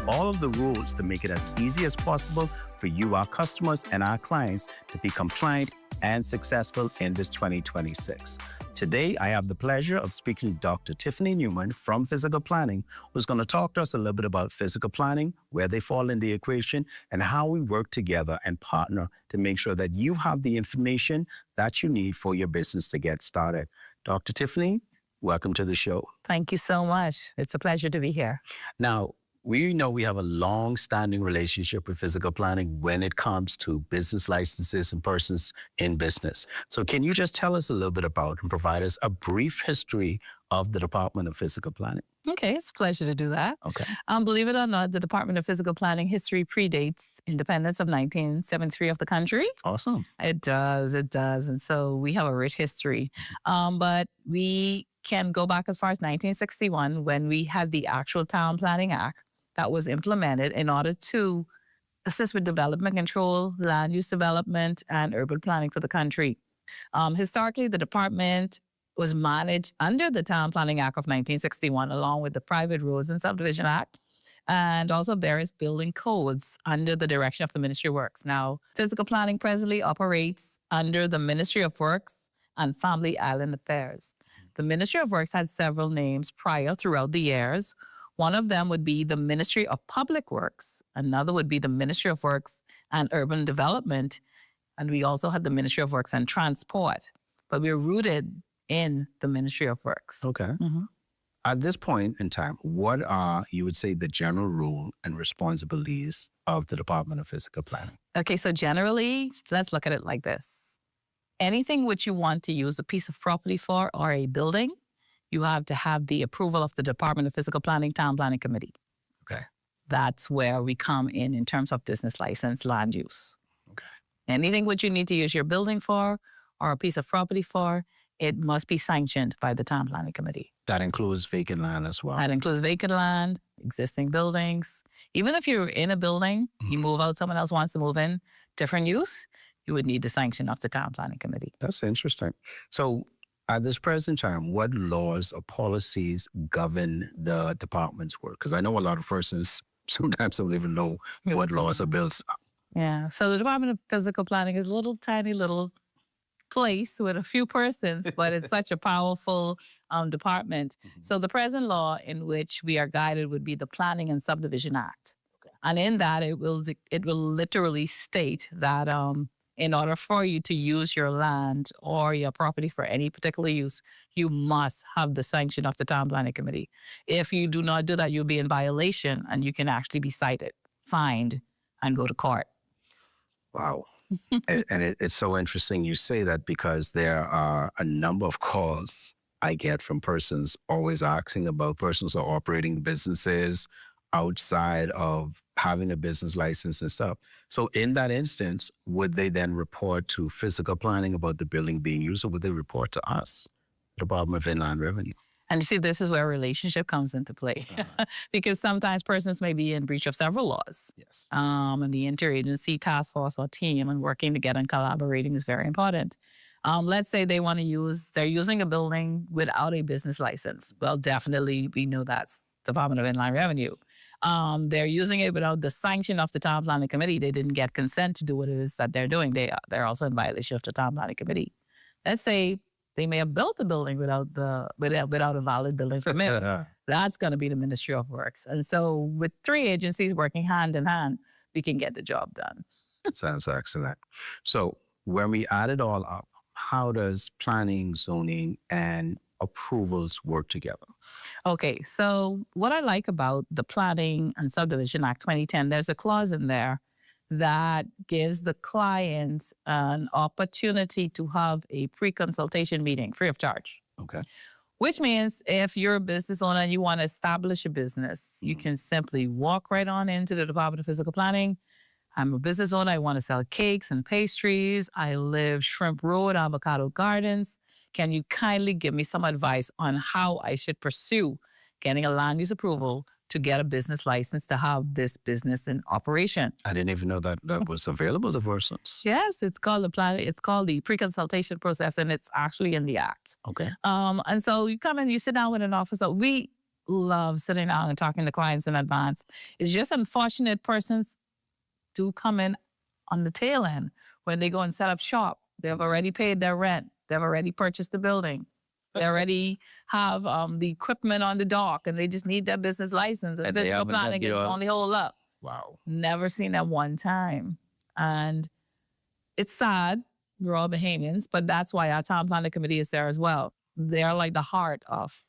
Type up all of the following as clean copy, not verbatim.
all of the rules to make it as easy as possible for you, our customers, and our clients to be compliant and successful in this 2026. Today, I have the pleasure of speaking to Dr. Tiffany Newman from Physical Planning, who's going to talk to us a little bit about physical planning, where they fall in the equation, and how we work together and partner to make sure that you have the information that you need for your business to get started. Dr. Tiffany, welcome to the show. Thank you so much. It's a pleasure to be here. Now, we know we have a long-standing relationship with physical planning when it comes to business licenses and persons in business. So can you just tell us a little bit about and provide us a brief history of the Department of Physical Planning? Okay, it's a pleasure to do that. Okay. Believe it or not, the Department of Physical Planning history predates independence of 1973 of the country. Awesome. It does. And so we have a rich history. But we can go back as far as 1961 when we had the actual Town Planning Act that was implemented in order to assist with development control, land use development, and urban planning for the country. Historically, the department was managed under the Town Planning Act of 1961, along with the Private Roads and Subdivision Act, and also various building codes under the direction of the Ministry of Works. Now, physical planning presently operates under the Ministry of Works and Family Island Affairs. The Ministry of Works had several names prior throughout the years. One of them would be the Ministry of Public Works. Another would be the Ministry of Works and Urban Development. And we also had the Ministry of Works and Transport. But we're rooted in the Ministry of Works. Okay. At this point in time, what are, you would say, the general rule and responsibilities of the Department of Physical Planning? Okay, so generally, let's look at it like this. Anything which you want to use a piece of property for or a building, you have to have the approval of the Department of Physical Planning Town Planning Committee. Okay. That's where we come in terms of business license, land use. Okay. Anything which you need to use your building for or a piece of property for, it must be sanctioned by the Town Planning Committee. That includes vacant land as well. That includes vacant land, existing buildings. Even if you're in a building, you move out, someone else wants to move in, different use, you would need the sanction of the Town Planning Committee. That's interesting. So at this present time, what laws or policies govern the department's work? Because I know a lot of persons sometimes don't even know what laws or bills. Yeah, so the Department of Physical Planning is a little tiny little place with a few persons, but it's such a powerful department. So the present law in which we are guided would be the Planning and Subdivision Act. Okay. And in that, it will literally state that in order for you to use your land or your property for any particular use, you must have the sanction of the Town Planning Committee. If you do not do that, you'll be in violation and you can actually be cited, fined, and go to court. Wow. And it's so interesting you say that because there are a number of calls I get from persons always asking about persons who are operating businesses outside of having a business license and stuff. So in that instance, would they then report to physical planning about the building being used, or would they report to us, Department of Inland Revenue? And you see, this is where relationship comes into play because sometimes persons may be in breach of several laws. Yes. And the interagency task force or team and working together and collaborating is very important. Let's say they're using a building without a business license. Well, definitely we know that's Department of Inland Revenue. They're using it without the sanction of the Town Planning Committee. They didn't get consent to do what it is that they're doing. They're also in violation of the Town Planning Committee. Let's say they may have built the building without a valid building permit. That's going to be the Ministry of Works. And so with three agencies working hand in hand, we can get the job done. Sounds excellent. So when we add it all up, how does planning, zoning, and approvals work together? Okay, so what I like about the Planning and Subdivision Act 2010, there's a clause in there that gives the client an opportunity to have a pre-consultation meeting free of charge. Okay. Which means if you're a business owner and you want to establish a business, you can simply walk right on into the Department of Physical Planning. I'm a business owner. I want to sell cakes and pastries. I live Shrimp Road, Avocado Gardens. Can you kindly give me some advice on how I should pursue getting a land use approval to get a business license to have this business in operation? I didn't even know that was available to persons. Yes, it's called the plan. It's called the pre-consultation process, and it's actually in the act. Okay. And so you come in, you sit down with an officer. love sitting down and talking to clients in advance. It's just unfortunate persons do come in on the tail end when they go and set up shop. They've already paid their rent. They've already purchased the building. They already have the equipment on the dock, and they just need their business license. And physical planning is on the whole up. Wow. Never seen that one time. And it's sad. We're all Bahamians, but that's why our town planning committee is there as well. They're like the heart of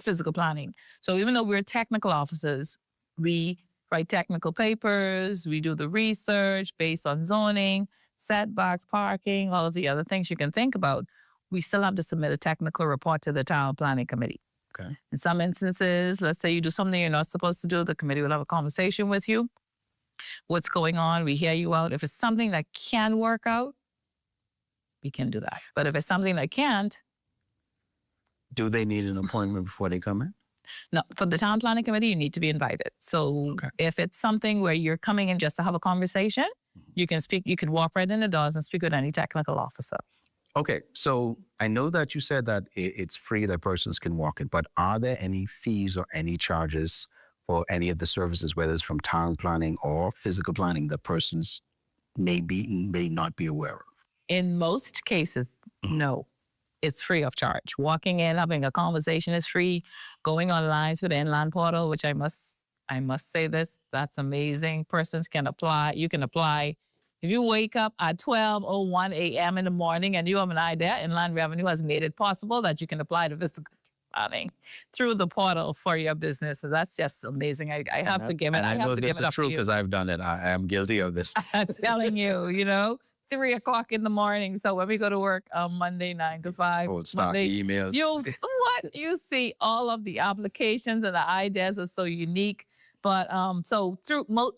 physical planning. So even though we're technical officers, we write technical papers, we do the research based on zoning, setbacks, parking, all of the other things you can think about. We still have to submit a technical report to the town planning committee. Okay. In some instances, let's say you do something you're not supposed to do, the committee will have a conversation with you. What's going on? We hear you out. If it's something that can work out, we can do that. But if it's something that can't, do they need an appointment before they come in? no, for the town planning committee, you need to be invited. So if it's something where you're coming in just to have a conversation, you can speak, you can walk right in the doors and speak with any technical officer. Okay, so I know that you said that it's free that persons can walk in, but are there any fees or any charges for any of the services, whether it's from town planning or physical planning, that persons may not be aware of? In most cases, no. It's free of charge. Walking in, having a conversation is free. Going online to the Inland Portal, which I must say this, that's amazing. Persons can apply. You can apply. If you wake up at 12:01 a.m. in the morning and you have an idea, Inland Revenue has made it possible that you can apply to physical planning through the portal for your business. So that's just amazing. I have to give it. I know this is up true because I've done it. I am guilty of this. I'm telling you, 3 o'clock in the morning. So when we go to work on Monday, 9 to 5, Monday, emails. You see all of the applications and the ideas are so unique. But so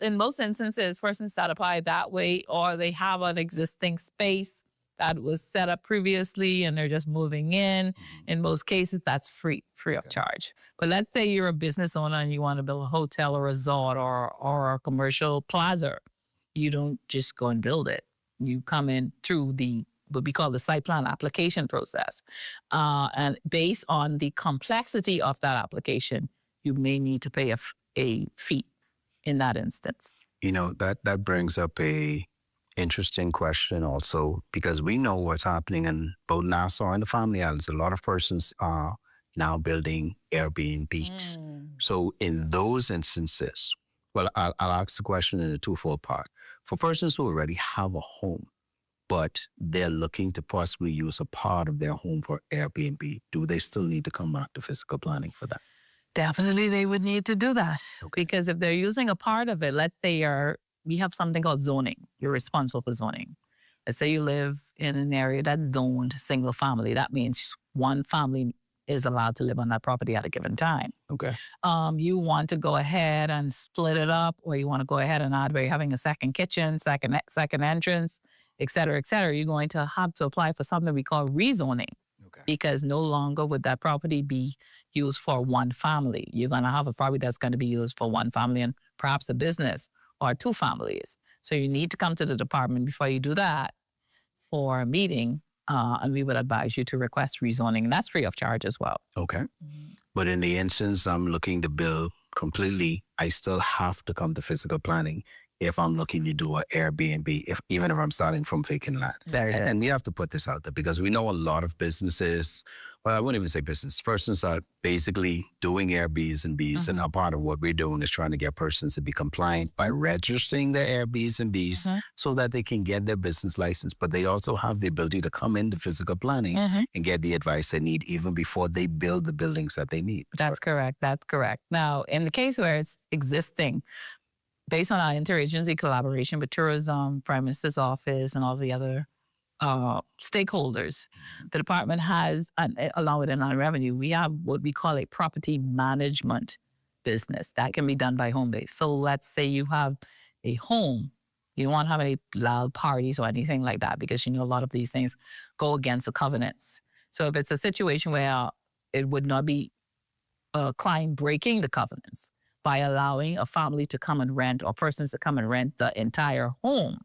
in most instances, persons that apply that way, or they have an existing space that was set up previously and they're just moving in. In most cases, that's free of charge. But let's say you're a business owner and you want to build a hotel or resort or a commercial plaza. You don't just go and build it. You come in through what we call the site plan application process. And based on the complexity of that application, you may need to pay a fee in that instance. That brings up a interesting question also, because we know what's happening in both Nassau and the Family Islands. A lot of persons are now building Airbnbs. So in those instances, well, I'll ask the question in a twofold part. For persons who already have a home, but they're looking to possibly use a part of their home for Airbnb, do they still need to come back to physical planning for that? Definitely they would need to do that. Okay. Because if they're using a part of it, let's say we have something called zoning. You're responsible for zoning. Let's say you live in an area that's zoned single family. That means one family is allowed to live on that property at a given time. Okay. You want to go ahead and split it up, or you want to go ahead and add where you're having a second kitchen, second entrance, et cetera, et cetera. You're going to have to apply for something we call rezoning. Okay. Because no longer would that property be used for one family. You're going to have a property that's going to be used for one family and perhaps a business or two families. So you need to come to the department before you do that for a meeting. And we would advise you to request rezoning. And that's free of charge as well. Okay. But in the instance I'm looking to build completely, I still have to come to physical planning if I'm looking to do an Airbnb, even if I'm starting from vacant land. And we have to put this out there because we know a lot of businesses, well, I wouldn't even say business, persons are basically doing Airbnbs and Bs. And a part of what we're doing is trying to get persons to be compliant by registering their Airbnbs and Bs so that they can get their business license. But they also have the ability to come into physical planning and get the advice they need even before they build the buildings that they need. That's correct. That's correct. Now, in the case where it's existing, based on our interagency collaboration with tourism, Prime Minister's office, and all the other stakeholders, the department has, along with Inland Revenue, we have what we call a property management business that can be done by home base. So let's say you have a home, you don't want to have any loud parties or anything like that because a lot of these things go against the covenants. So if it's a situation where it would not be a client breaking the covenants by allowing a family to come and rent or persons to come and rent the entire home,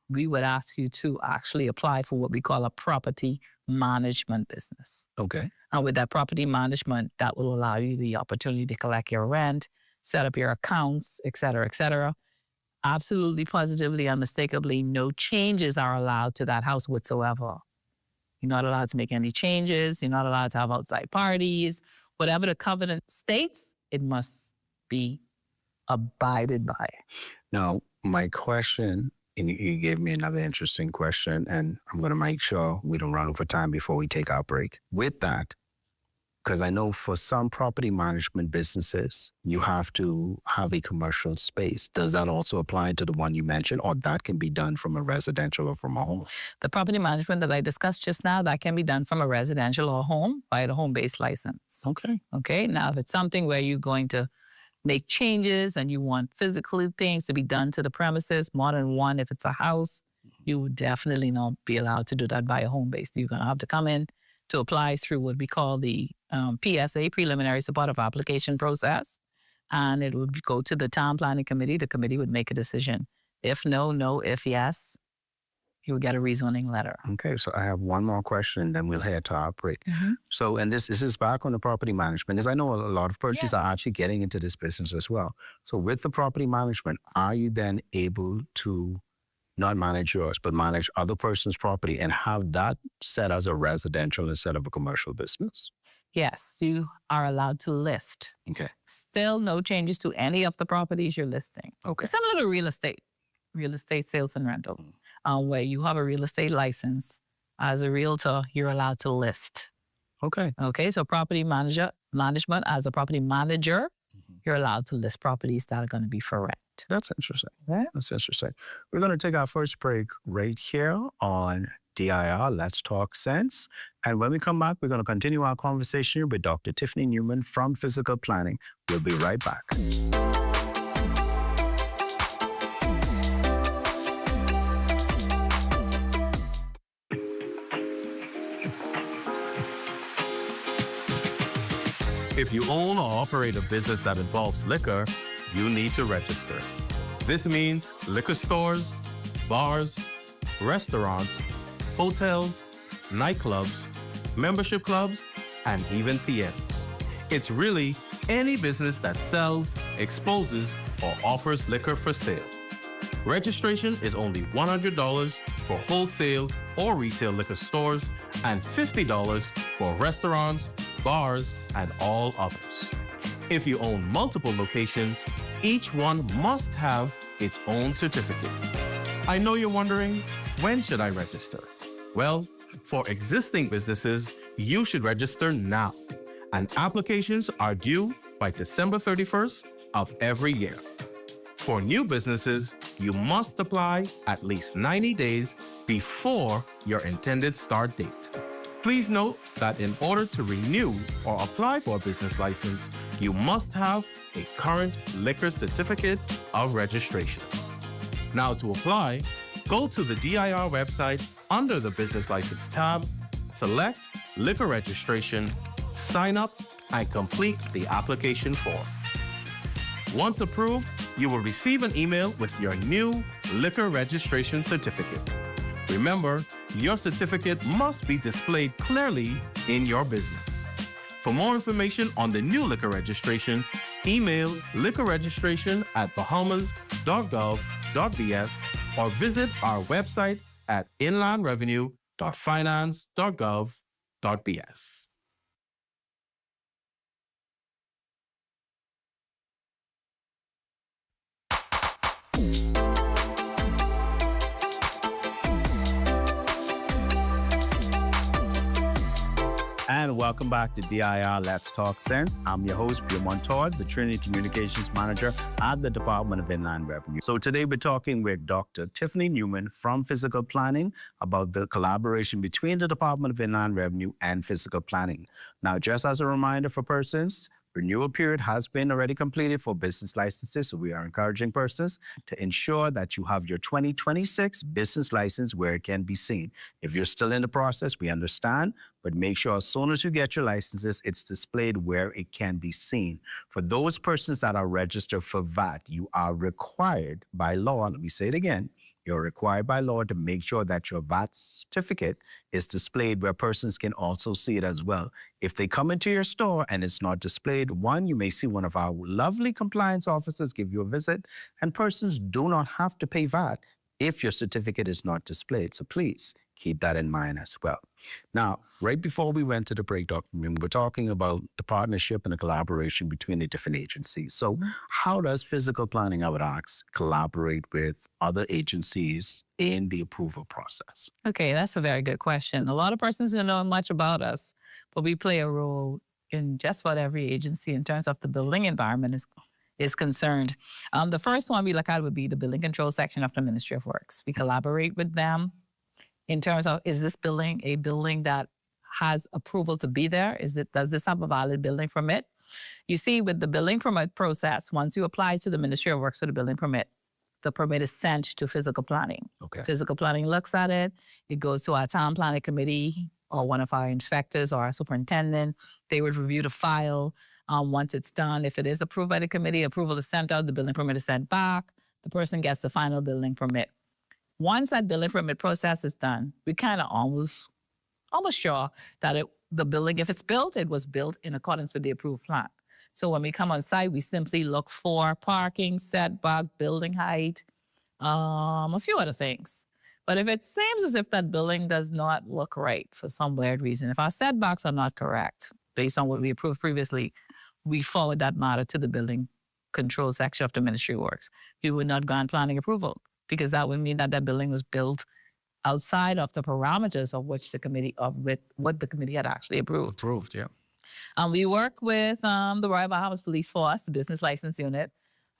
we would ask you to actually apply for what we call a property management business. Okay. And with that property management, that will allow you the opportunity to collect your rent, set up your accounts, et cetera, et cetera. Absolutely, positively, unmistakably, no changes are allowed to that house whatsoever. You're not allowed to make any changes. You're not allowed to have outside parties. Whatever the covenant states, it must be abided by. Now, my question, and you gave me another interesting question, and I'm going to make sure we don't run over time before we take our break. With that, because I know for some property management businesses, you have to have a commercial space. Does that also apply to the one you mentioned, or that can be done from a residential or from a home? The property management that I discussed just now, that can be done from a residential or home by the home-based license. Okay. Okay. Now, if it's something where you're going to make changes and you want physical things to be done to the premises, more than one, if it's a house, you would definitely not be allowed to do that by a home-based. You're going to have to come in to apply through what we call the PSA, Preliminary Supportive Application Process. And it would go to the Town Planning Committee. The committee would make a decision. If no, no. If yes, you would get a rezoning letter. Okay, so I have one more question, then we'll head to our break. So, and this is back on the property management, as I know a lot of purchasers are actually getting into this business as well. So with the property management, are you then able to not manage yours, but manage other person's property and have that set as a residential instead of a commercial business? Yes, you are allowed to list. Okay. Still no changes to any of the properties you're listing. Okay. It's similar to real estate sales and rental, where you have a real estate license. As a realtor, you're allowed to list. Okay. Okay, so property management, as a property manager, you're allowed to list properties that are going to be for rent. That's interesting. Right? That's interesting. We're going to take our first break right here on DIR, Let's Talk Sense. And when we come back, we're going to continue our conversation with Dr. Tiffany Newman from Physical Planning. We'll be right back. If you own or operate a business that involves liquor, you need to register. This means liquor stores, bars, restaurants, hotels, nightclubs, membership clubs, and even theaters. It's really any business that sells, exposes, or offers liquor for sale. Registration is only $100 for wholesale or retail liquor stores and $50 for restaurants, bars, and all others. If you own multiple locations, each one must have its own certificate. I know you're wondering, when should I register? Well, for existing businesses, you should register now. And applications are due by December 31st of every year. For new businesses, you must apply at least 90 days before your intended start date. Please note that in order to renew or apply for a business license, you must have a current liquor certificate of registration. Now to apply, go to the DIR website under the Business License tab, select Liquor Registration, sign up, and complete the application form. Once approved, you will receive an email with your new liquor registration certificate. Remember, your certificate must be displayed clearly in your business. For more information on the new liquor registration, email liquorregistration@bahamas.gov.bs or visit our website at inlandrevenue.finance.gov.bs. And welcome back to DIR Let's Talk Sense. I'm your host, Pierre Montour, the Trinity Communications Manager at the Department of Inland Revenue. So today we're talking with Dr. Tiffany Newman from Physical Planning about the collaboration between the Department of Inland Revenue and Physical Planning. Now, just as a reminder for persons, renewal period has been already completed for business licenses, so we are encouraging persons to ensure that you have your 2026 business license where it can be seen. If you're still in the process, we understand, but make sure as soon as you get your licenses, it's displayed where it can be seen. For those persons that are registered for VAT, you are required by law, let me say it again, You're required by law to make sure that your VAT certificate is displayed where persons can also see it as well. If they come into your store and it's not displayed, one, you may see one of our lovely compliance officers give you a visit, and persons do not have to pay VAT if your certificate is not displayed. So please keep that in mind as well. Now, right before we went to the break, Dr. Mim, we're talking about the partnership and the collaboration between the different agencies. So how does physical planning, I would ask, collaborate with other agencies in the approval process? Okay, that's a very good question. A lot of persons don't know much about us, but we play a role in just about every agency in terms of the building environment is concerned. The first one we look at would be the building control section of the Ministry of Works. We collaborate with them in terms of, is this building a building that has approval to be there? Does this have a valid building permit? You see, with the building permit process, once you apply to the Ministry of Works for the building permit, the permit is sent to physical planning. Okay. Physical planning looks at it. It goes to our town planning committee or one of our inspectors or our superintendent. They would review the file. Once it's done, if it is approved by the committee, approval is sent out, the building permit is sent back. The person gets the final building permit. Once that building permit process is done, we kind of almost sure that the building, if it's built, it was built in accordance with the approved plan. So when we come on site, we simply look for parking, setback, building height, a few other things. But if it seems as if that building does not look right for some weird reason, if our setbacks are not correct based on what we approved previously, we forward that matter to the building control section of the Ministry of Works. We would not grant planning approval, because that would mean that that building was built outside of the parameters of which the committee, what the committee had actually approved. Yeah. We work with the Royal Bahamas Police Force, the business license unit.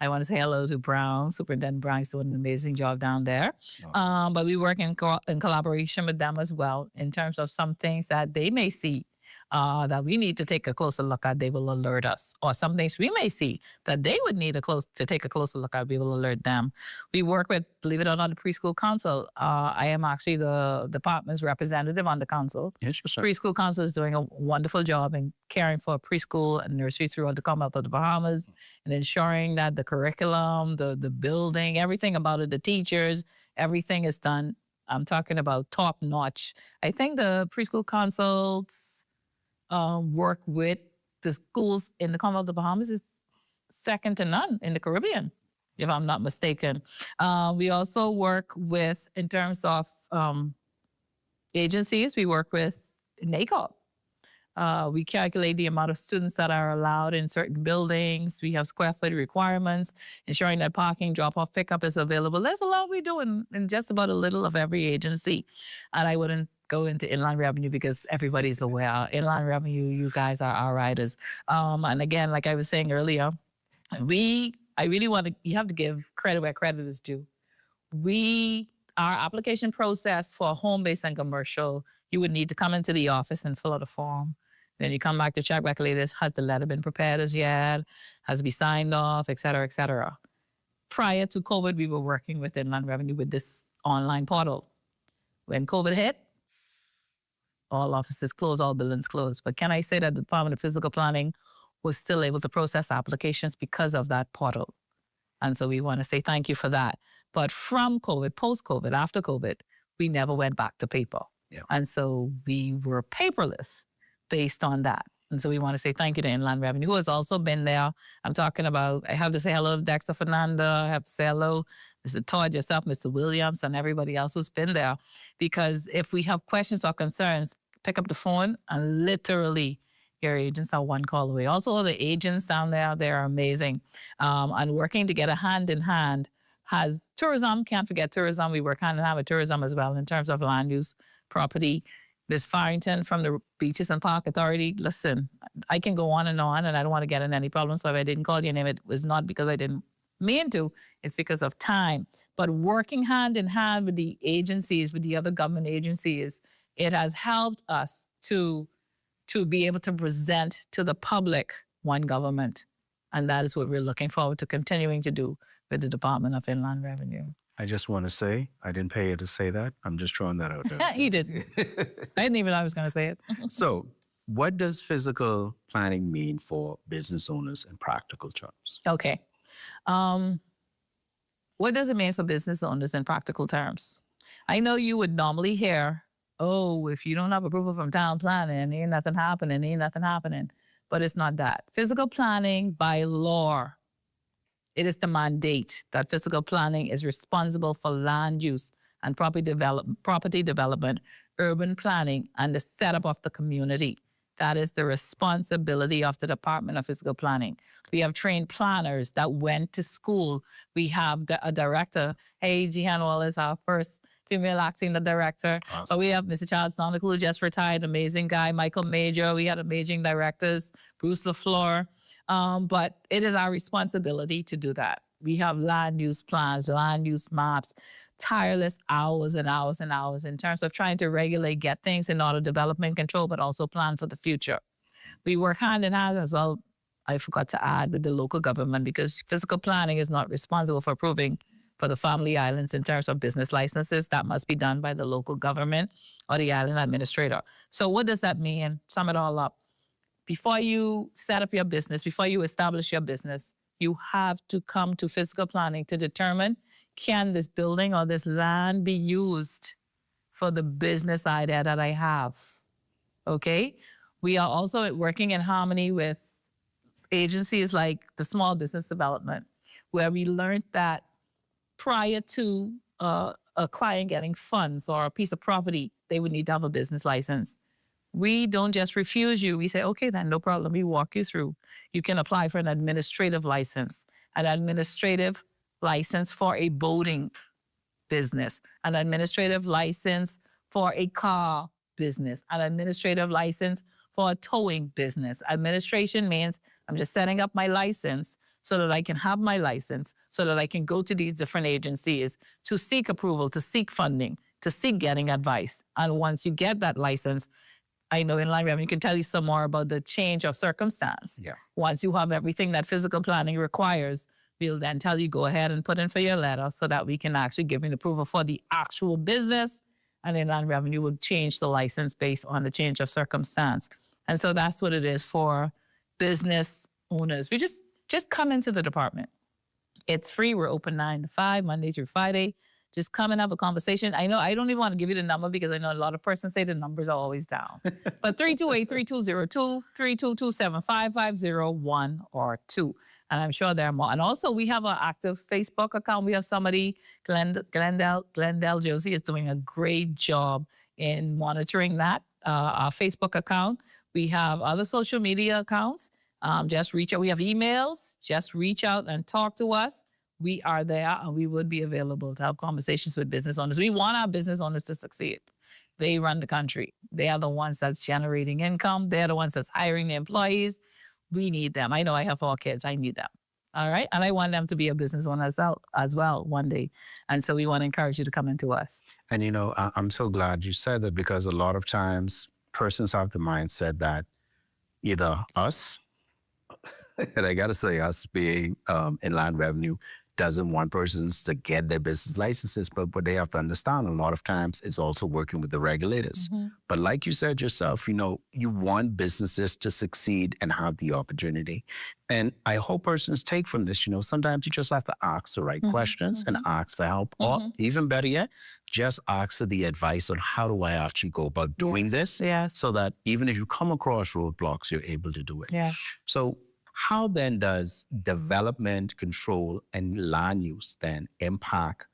I want to say hello to Brown. Superintendent Brown is doing an amazing job down there. Awesome. But we work in collaboration with them as well in terms of some things that they may see that we need to take a closer look at. They will alert us. Or some things we may see that they would need to take a closer look at. We will alert them. We work with, believe it or not, the preschool council. I am actually the department's representative on the council. Interesting. Preschool council is doing a wonderful job in caring for preschool and nursery throughout the Commonwealth of the Bahamas and ensuring that the curriculum, the building, everything about it, the teachers, everything is done. I'm talking about top notch. I think the preschool councils work with the schools in the Commonwealth of the Bahamas is second to none in the Caribbean, if I'm not mistaken. We also work with, in terms of agencies, we work with NACOP. We calculate the amount of students that are allowed in certain buildings. We have square foot requirements, ensuring that parking, drop-off, pickup is available. There's a lot we do in just about a little of every agency. And I wouldn't go into inland revenue because everybody's aware. Inland revenue, you guys are our riders. And again, like I was saying earlier, you have to give credit where credit is due. Our application process for home-based and commercial, you would need to come into the office and fill out a form. Then you come back to check back later, has the letter been prepared as yet? Has to be signed off, et cetera, et cetera. Prior to COVID, we were working with Inland Revenue with this online portal. When COVID hit, all offices closed, all buildings closed. But can I say that the Department of Physical Planning was still able to process applications because of that portal? And so we want to say thank you for that. But from COVID, post-COVID, after COVID, we never went back to paper. Yeah. And so we were paperless based on that. And so we want to say thank you to Inland Revenue, who has also been there. I'm talking about, I have to say hello to Dexter Fernanda. I have to say hello, Mr. Todd, yourself, Mr. Williams, and everybody else who's been there. Because if we have questions or concerns, pick up the phone and literally your agents are one call away. Also, the agents down there, they're amazing. And working together hand in hand has tourism, can't forget tourism. We work hand in hand with tourism as well in terms of land use, property. Ms. Farrington from the Beaches and Park Authority, listen, I can go on and I don't want to get in any problems. So if I didn't call your name, it was not because I didn't mean to, it's because of time. But working hand in hand with the agencies, with the other government agencies, it has helped us to be able to present to the public one government. And that is what we're looking forward to continuing to do with the Department of Inland Revenue. I just want to say, I didn't pay you to say that. I'm just throwing that out there. He did. I didn't even know I was going to say it. So what does physical planning mean for business owners in practical terms? Okay. What does it mean for business owners in practical terms? I know you would normally hear, oh, if you don't have approval from town planning, ain't nothing happening, ain't nothing happening. But it's not that. Physical planning by law, it is the mandate that physical planning is responsible for land use and property development, urban planning, and the setup of the community. That is the responsibility of the Department of Physical Planning. We have trained planners that went to school. We have a director. Hey, Jehan Wallace, our first female acting director. Awesome. But we have Mr. Charles Sonic, who just retired, amazing guy. Michael Major, we had amazing directors. Bruce LaFleur. But it is our responsibility to do that. We have land use plans, land use maps, tireless hours and hours and hours in terms of trying to regulate, get things in order, development control, but also plan for the future. We work hand in hand as well. I forgot to add with the local government, because physical planning is not responsible for approving for the family islands in terms of business licenses. That must be done by the local government or the island administrator. So what does that mean? Sum it all up. Before you set up your business, before you establish your business, you have to come to physical planning to determine, can this building or this land be used for the business idea that I have? Okay? We are also working in harmony with agencies like the Small Business Development, where we learned that prior to a client getting funds or a piece of property, they would need to have a business license. We don't just refuse you. We say, okay, then no problem. We walk you through. You can apply for an administrative license for a boating business, an administrative license for a car business, an administrative license for a towing business. Administration means I'm just setting up my license so that I can have my license, so that I can go to these different agencies to seek approval, to seek funding, to seek getting advice. And once you get that license, I know Inland Revenue can tell you some more about the change of circumstance. Yeah. Once you have everything that physical planning requires, we'll then tell you, go ahead and put in for your letter so that we can actually give you an approval for the actual business, and Inland Revenue will change the license based on the change of circumstance. And so that's what it is for business owners. We just come into the department. It's free. We're open 9 to 5, Monday through Friday. Just come and have a conversation. I know I don't even want to give you the number, because I know a lot of persons say the numbers are always down. But 328-3202, 322-755-01 or 2. And I'm sure there are more. And also we have an active Facebook account. We have somebody, Glendale Josie, is doing a great job in monitoring that, our Facebook account. We have other social media accounts. Just reach out. We have emails. Just reach out and talk to us. We are there, and we would be available to have conversations with business owners. We want our business owners to succeed. They run the country. They are the ones that's generating income. They're the ones that's hiring the employees. We need them. I know I have 4 kids. I need them. All right. And I want them to be a business owner as well one day. And so we want to encourage you to come into us. And, you know, I'm so glad you said that, because a lot of times persons have the mindset that either us, and I got to say us being Inland Revenue, doesn't want persons to get their business licenses, but what they have to understand, a lot of times it's also working with the regulators. Mm-hmm. But like you said yourself, you know, you want businesses to succeed and have the opportunity. And I hope persons take from this, you know, sometimes you just have to ask the right questions and ask for help, or even better yet, just ask for the advice on how do I actually go about doing this, so that even if you come across roadblocks, you're able to do it. Yeah. So how then does development control and land use then impact,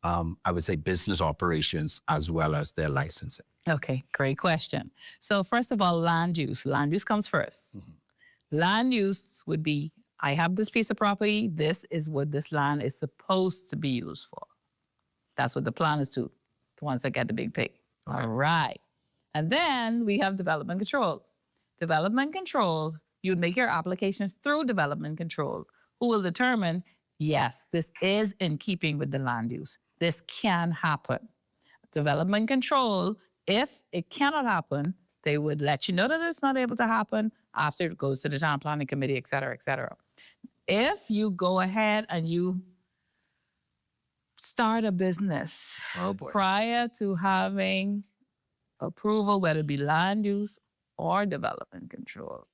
I would say, business operations as well as their licensing? Okay, great question. So first of all, land use. Land use comes first. Land use would be, I have this piece of property. This is what this land is supposed to be used for. That's what the plan is to, the ones that get the big pay. All right. And then we have development control. Development control, you'd make your applications through development control, who will determine, yes, this is in keeping with the land use. This can happen. Development control, if it cannot happen, they would let you know that it's not able to happen after it goes to the town planning committee, et cetera, et cetera. If you go ahead and you start a business prior to having approval, whether it be land use or development control,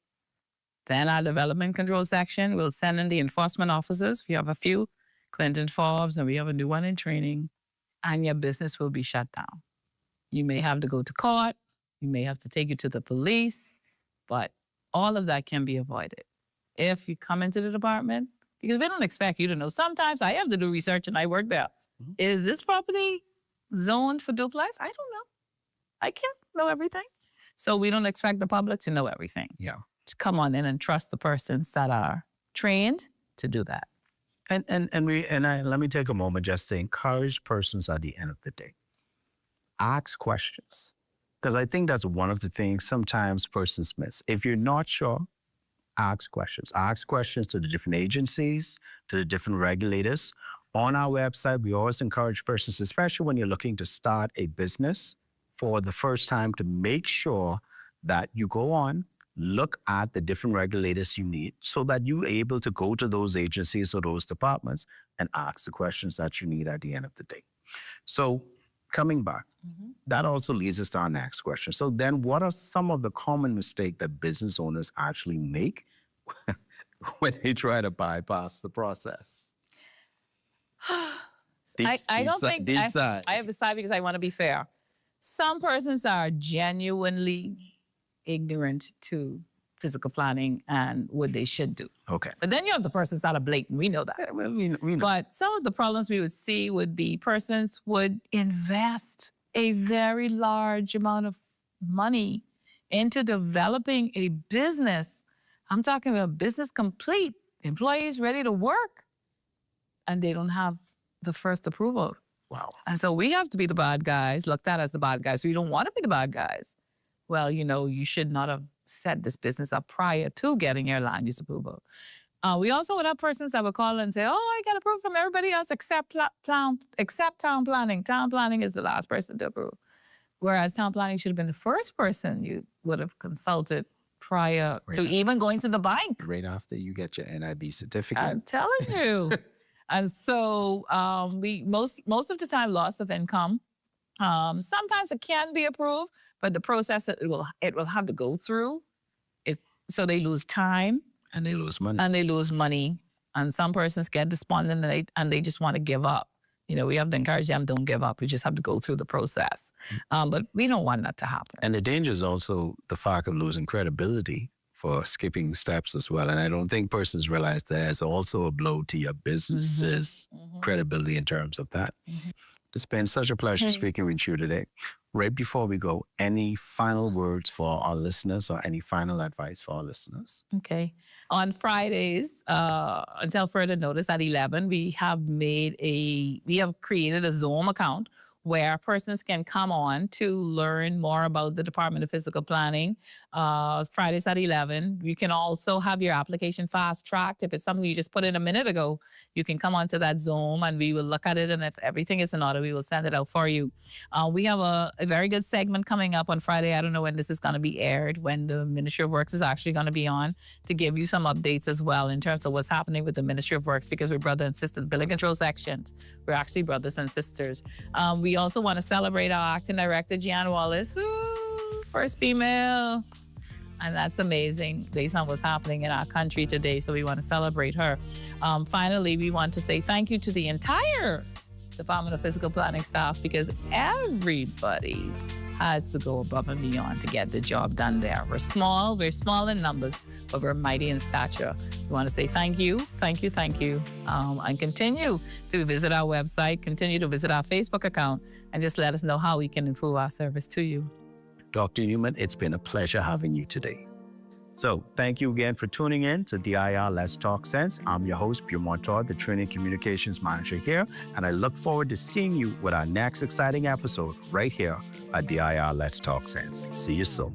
then our development control section will send in the enforcement officers. If you have a few, Clinton Forbes, and we have a new one in training, and your business will be shut down. You may have to go to court. You may have to take you to the police, but all of that can be avoided if you come into the department, because we don't expect you to know. Sometimes I have to do research and I work there. Mhm. Is this property zoned for duplex? I don't know. I can't know everything. So we don't expect the public to know everything. Yeah. Just come on in and trust the persons that are trained to do that. Let me take a moment just to encourage persons at the end of the day. Ask questions. Because I think that's one of the things sometimes persons miss. If you're not sure, ask questions. Ask questions to the different agencies, to the different regulators. On our website, we always encourage persons, especially when you're looking to start a business for the first time, to make sure that you go on, look at the different regulators you need so that you're able to go to those agencies or those departments and ask the questions that you need at the end of the day. So coming back, that also leads us to our next question. So then what are some of the common mistakes that business owners actually make when they try to bypass the process? I don't think deep side. I have decided, because I want to be fair. Some persons are genuinely ignorant to physical planning and what they should do. Okay. But then you have the persons that are blatant. We know that. Yeah, well, we know. But some of the problems we would see would be persons would invest a very large amount of money into developing a business. I'm talking about business complete, employees ready to work, and they don't have the first approval. Wow. And so we have to be the bad guys, looked at as the bad guys. We don't want to be the bad guys. Well, you should not have set this business up prior to getting your land use approval. We also would have persons that would call and say, oh, I got approved from everybody else except town planning. Town planning is the last person to approve. Whereas town planning should have been the first person you would have consulted prior to even going to the bank. Right after you get your NIB certificate. I'm telling you. And so we most of the time, loss of income. Sometimes it can be approved, but the process that it will have to go through, so they lose time. And they lose money. And they lose money. And some persons get despondent and they just want to give up. We have to encourage them, don't give up. You just have to go through the process. But we don't want that to happen. And the danger is also the fact of losing credibility for skipping steps as well. And I don't think persons realize there's also a blow to your business's credibility in terms of that. It's been such a pleasure speaking with you today. Right before we go, any final words for our listeners or any final advice for our listeners? Okay. On Fridays, until further notice at 11, we have created a Zoom account where persons can come on to learn more about the Department of Physical Planning. Fridays at 11. You can also have your application fast-tracked. If it's something you just put in a minute ago, you can come onto that Zoom and we will look at it, and if everything is in order, we will send it out for you. We have a very good segment coming up on Friday. I don't know when this is going to be aired, when the Ministry of Works is actually going to be on, to give you some updates as well in terms of what's happening with the Ministry of Works, because we're brother and sister. The Building Control sections, we're actually brothers and sisters. We also want to celebrate our acting director, Jeanne Wallace. Ooh, first female. And that's amazing based on what's happening in our country today. So we want to celebrate her. Finally, we want to say thank you to the entire Department of Physical Planning staff, because everybody has to go above and beyond to get the job done there. We're small in numbers, but we're mighty in stature. We want to say thank you, thank you, thank you. And continue to visit our website, continue to visit our Facebook account, and just let us know how we can improve our service to you. Dr. Newman, it's been a pleasure having you today. So thank you again for tuning in to DIR Let's Talk Sense. I'm your host, Pierre Montour, the Training Communications Manager here, and I look forward to seeing you with our next exciting episode right here at DIR Let's Talk Sense. See you soon.